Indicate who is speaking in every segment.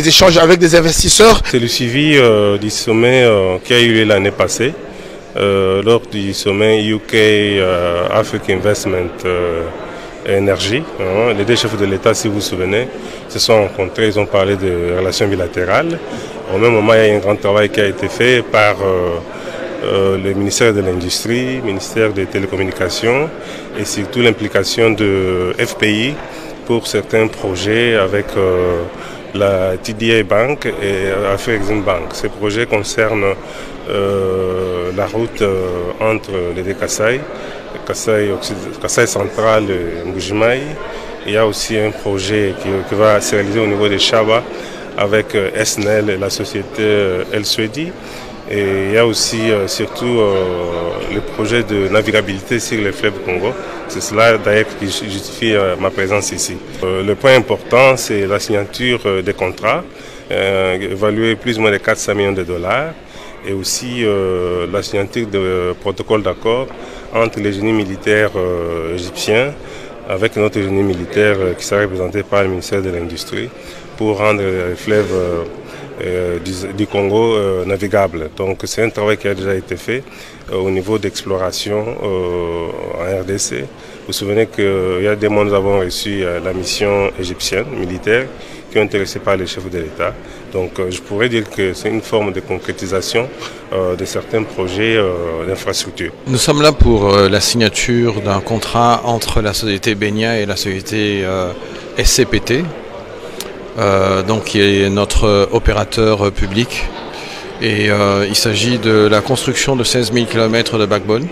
Speaker 1: des échanges avec des investisseurs.
Speaker 2: C'est le suivi du sommet qui a eu lieu l'année passée, lors du sommet UK Africa Investment Energy. Les deux chefs de l'État, si vous vous souvenez, se sont rencontrés, ils ont parlé de relations bilatérales. Au même moment, il y a un grand travail qui a été fait par le ministère de l'Industrie, le ministère des Télécommunications et surtout l'implication de FPI pour certains projets avec la TDA Bank et Afrexim Bank. Ces projets concernent la route entre les deux Kasaï, Kasaï central et Mbujimaï. Il y a aussi un projet qui va se réaliser au niveau de Chaba avec SNEL et la société El Swedi. Et il y a aussi surtout le projet de navigabilité sur le fleuve Congo. C'est cela d'ailleurs qui justifie ma présence ici. Le point important, c'est la signature des contrats, évalués plus ou moins de 400 millions de dollars, et aussi la signature de protocoles d'accord entre les génies militaires égyptiens avec notre génie militaire qui sera représenté par le ministère de l'Industrie pour rendre le fleuve du Congo navigable. Donc c'est un travail qui a déjà été fait au niveau d'exploration en RDC. Vous vous souvenez qu'il y a des mois nous avons reçu la mission égyptienne militaire qui est intéressée par les chefs de l'État. Donc je pourrais dire que c'est une forme de concrétisation de certains projets d'infrastructure.
Speaker 3: Nous sommes là pour la signature d'un contrat entre la société Benia et la société SCPT. Donc qui est notre opérateur public, et il s'agit de la construction de 16 000 km de backbone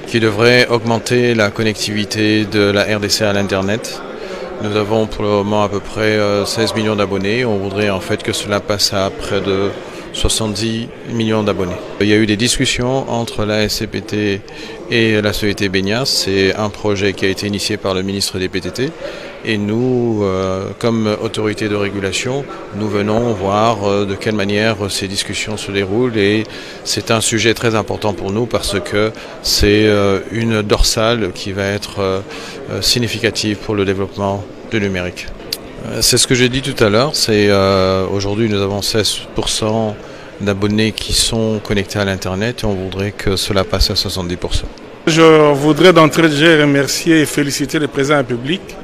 Speaker 3: qui devrait augmenter la connectivité de la RDC à l'Internet. Nous avons pour le moment à peu près 16 millions d'abonnés. On voudrait en fait que cela passe à près de 70 millions d'abonnés. Il y a eu des discussions entre la SCPT et la société Benia. C'est un projet qui a été initié par le ministre des PTT. Et nous, comme autorité de régulation, nous venons voir de quelle manière ces discussions se déroulent. Et c'est un sujet très important pour nous parce que c'est une dorsale qui va être significative pour le développement du numérique. C'est ce que j'ai dit tout à l'heure, c'est aujourd'hui nous avons 16% d'abonnés qui sont connectés à l'Internet et on voudrait que cela passe à 70%.
Speaker 4: Je voudrais d'entrée de jeu remercier et féliciter le président de la République,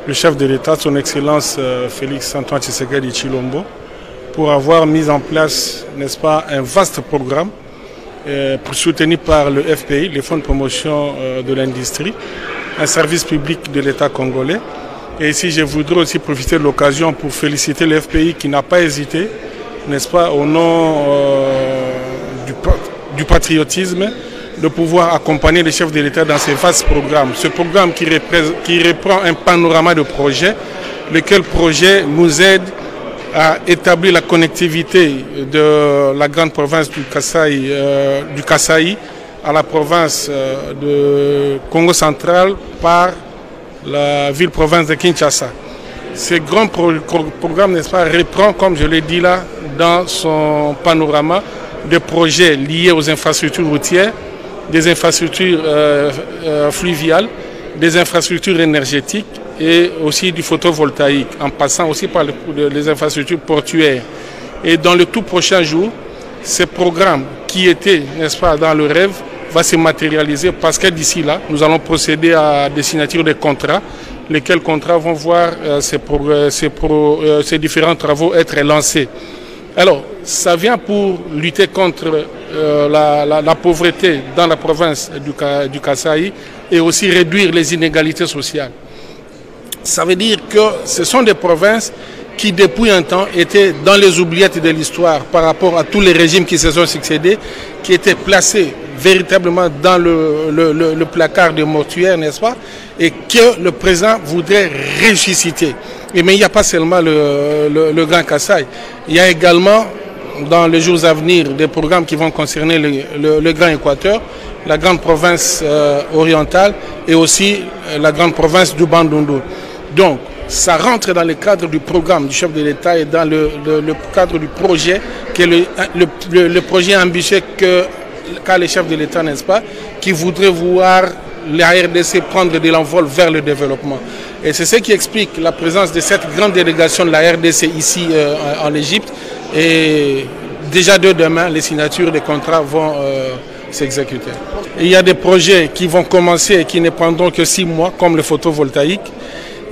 Speaker 4: le chef de l'État, son Excellence Félix Antoine Tshisekedi Tshilombo, pour avoir mis en place, n'est-ce pas, un vaste programme soutenu par le FPI, les fonds de promotion de l'industrie, un service public de l'État congolais. Et ici, je voudrais aussi profiter de l'occasion pour féliciter le FPI qui n'a pas hésité, n'est-ce pas, au nom du patriotisme, de pouvoir accompagner les chefs de l'État dans ces vastes programmes. Ce programme qui reprend un panorama de projets, lequel projet nous aide à établir la connectivité de la grande province du Kasaï à la province de Congo central par la ville-province de Kinshasa. Ce grand programme, n'est-ce pas, reprend, comme je l'ai dit là, dans son panorama, des projets liés aux infrastructures routières, des infrastructures fluviales, des infrastructures énergétiques et aussi du photovoltaïque, en passant aussi par les infrastructures portuaires. Et dans le tout prochain jour, ce programme qui était, n'est-ce pas, dans le rêve, va se matérialiser parce que d'ici là, nous allons procéder à des signatures de contrats, lesquels contrats vont voir ces différents travaux être lancés. Alors, ça vient pour lutter contre la pauvreté dans la province du Kasaï et aussi réduire les inégalités sociales. Ça veut dire que ce sont des provinces qui depuis un temps étaient dans les oubliettes de l'histoire par rapport à tous les régimes qui se sont succédés, qui étaient placés véritablement dans le placard de mortuaire, n'est-ce pas, et que le président voudrait ressusciter. Mais il n'y a pas seulement le Grand Kasaï, il y a également dans les jours à venir des programmes qui vont concerner le Grand Équateur, la grande province orientale et aussi la grande province du Bandundu. Donc, ça rentre dans le cadre du programme du chef de l'État et dans le cadre du projet, qui est le projet ambitieux qu'a le chef de l'État, n'est-ce pas, qui voudrait voir la RDC prendre de l'envol vers le développement. Et c'est ce qui explique la présence de cette grande délégation de la RDC ici en Égypte. Et déjà de demain, les signatures des contrats vont s'exécuter. Il y a des projets qui vont commencer et qui ne prendront que 6 mois, comme le photovoltaïque.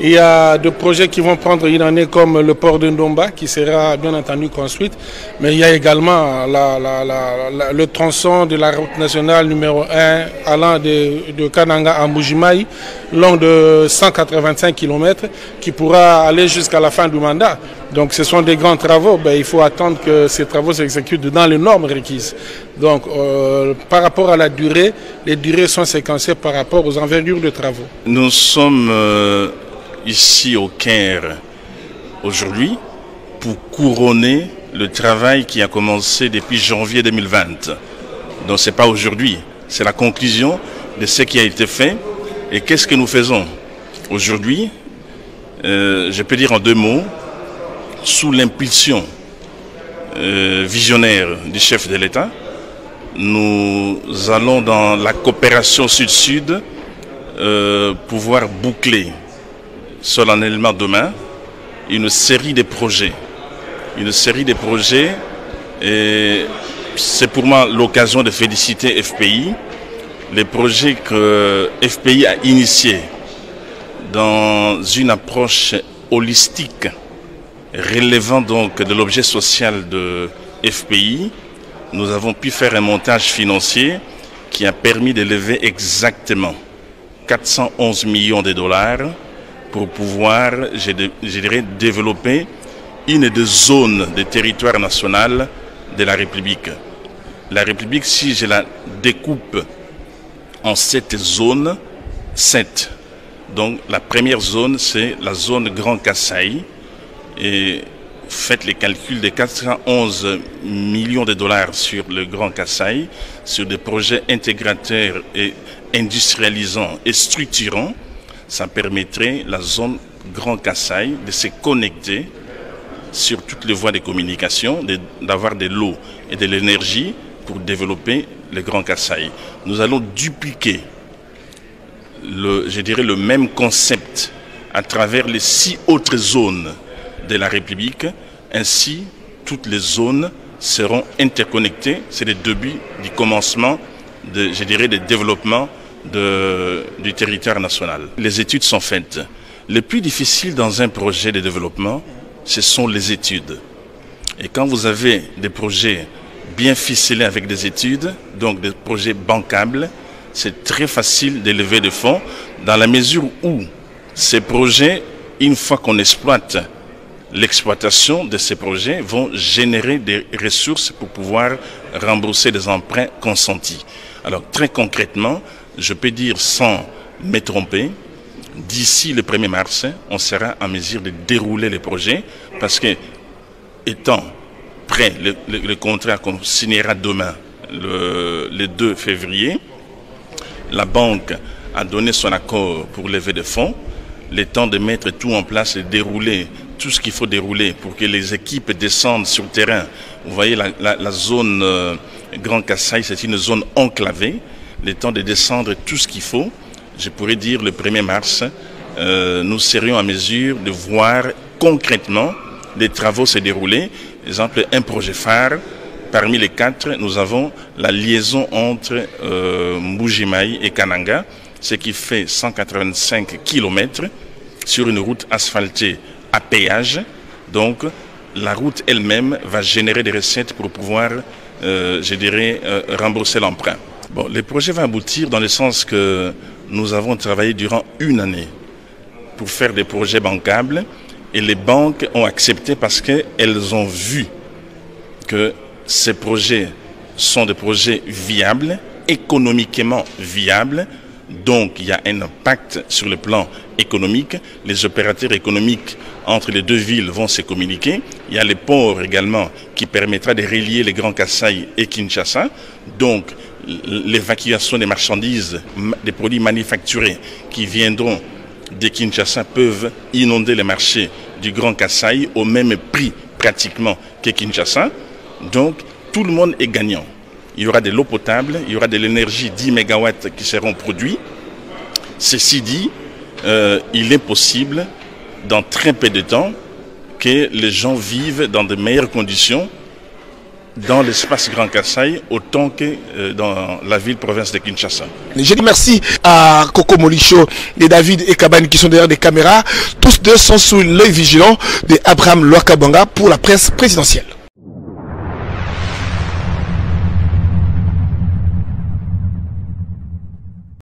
Speaker 4: Il y a des projets qui vont prendre une année comme le port de Ndomba qui sera bien entendu construit. Mais il y a également le tronçon de la route nationale numéro 1 allant de Kananga à Mbujimayi, long de 185 km qui pourra aller jusqu'à la fin du mandat. Donc ce sont des grands travaux. Il faut attendre que ces travaux s'exécutent dans les normes requises. Donc par rapport à la durée, les durées sont séquencées par rapport aux envergures de travaux.
Speaker 1: Nous sommes ici au Caire aujourd'hui pour couronner le travail qui a commencé depuis janvier 2020. Donc ce n'est pas aujourd'hui, c'est la conclusion de ce qui a été fait. Et qu'est-ce que nous faisons aujourd'hui? Je peux dire en 2 mots, sous l'impulsion visionnaire du chef de l'État, nous allons dans la coopération sud-sud pouvoir boucler solennellement demain une série de projets. Et c'est pour moi l'occasion de féliciter FPI. Les projets que FPI a initiés dans une approche holistique relevant donc de l'objet social de FPI, nous avons pu faire un montage financier qui a permis de lever exactement 411 millions de dollars pour pouvoir, je dirais, développer une des zones de territoire national de la République. La République, si je la découpe en 7 zones, 7. Donc la première zone, c'est la zone Grand Kasaï. Et faites les calculs de 411 millions de dollars sur le Grand Kasaï, sur des projets intégrateurs et industrialisants et structurants, ça permettrait la zone Grand Kasaï de se connecter sur toutes les voies de communication, d'avoir de l'eau et de l'énergie pour développer le Grand Kasaï. Nous allons dupliquer, je dirais, le même concept à travers les 6 autres zones de la République. Ainsi, toutes les zones seront interconnectées. C'est le début du commencement, je dirais, du développement du territoire national. Les études sont faites. Le plus difficile dans un projet de développement, ce sont les études. Et quand vous avez des projets bien ficelés avec des études, donc des projets bancables, c'est très facile de lever des fonds dans la mesure où ces projets, une fois qu'on exploite, l'exploitation de ces projets vont générer des ressources pour pouvoir rembourser des emprunts consentis. Alors très concrètement, je peux dire sans me tromper, d'ici le 1er mars, on sera en mesure de dérouler les projets parce que, étant prêt, le contrat qu'on signera demain, le 2 février, la banque a donné son accord pour lever des fonds, le temps de mettre tout en place et dérouler tout ce qu'il faut dérouler pour que les équipes descendent sur le terrain. Vous voyez, la zone Grand Kasaï, c'est une zone enclavée. Le temps de descendre tout ce qu'il faut, je pourrais dire le 1er mars, nous serions en mesure de voir concrètement les travaux se dérouler. Par exemple, un projet phare, parmi les 4, nous avons la liaison entre Mbujimayi et Kananga, ce qui fait 185 km sur une route asphaltée à péage. Donc la route elle-même va générer des recettes pour pouvoir, je dirais, rembourser l'emprunt. Bon, le projet va aboutir dans le sens que nous avons travaillé durant une année pour faire des projets bancables et les banques ont accepté parce qu'elles ont vu que ces projets sont des projets viables, économiquement viables. Donc il y a un impact sur le plan économique. Les opérateurs économiques entre les 2 villes vont se communiquer. Il y a les ports également qui permettra de relier les Grands Kasaï et Kinshasa. Donc l'évacuation des marchandises, des produits manufacturés qui viendront de Kinshasa peuvent inonder les marchés du Grand Kasaï au même prix pratiquement que Kinshasa. Donc tout le monde est gagnant. Il y aura de l'eau potable, il y aura de l'énergie 10 MW qui seront produits. Ceci dit, il est possible, dans très peu de temps, que les gens vivent dans de meilleures conditions dans l'espace Grand Kasaï autant que dans la ville-province de Kinshasa.
Speaker 5: Je dis merci à Coco Molicho et David et Kabane qui sont derrière des caméras. Tous deux sont sous l'œil vigilant d'Abraham Lwakabanga pour la presse présidentielle.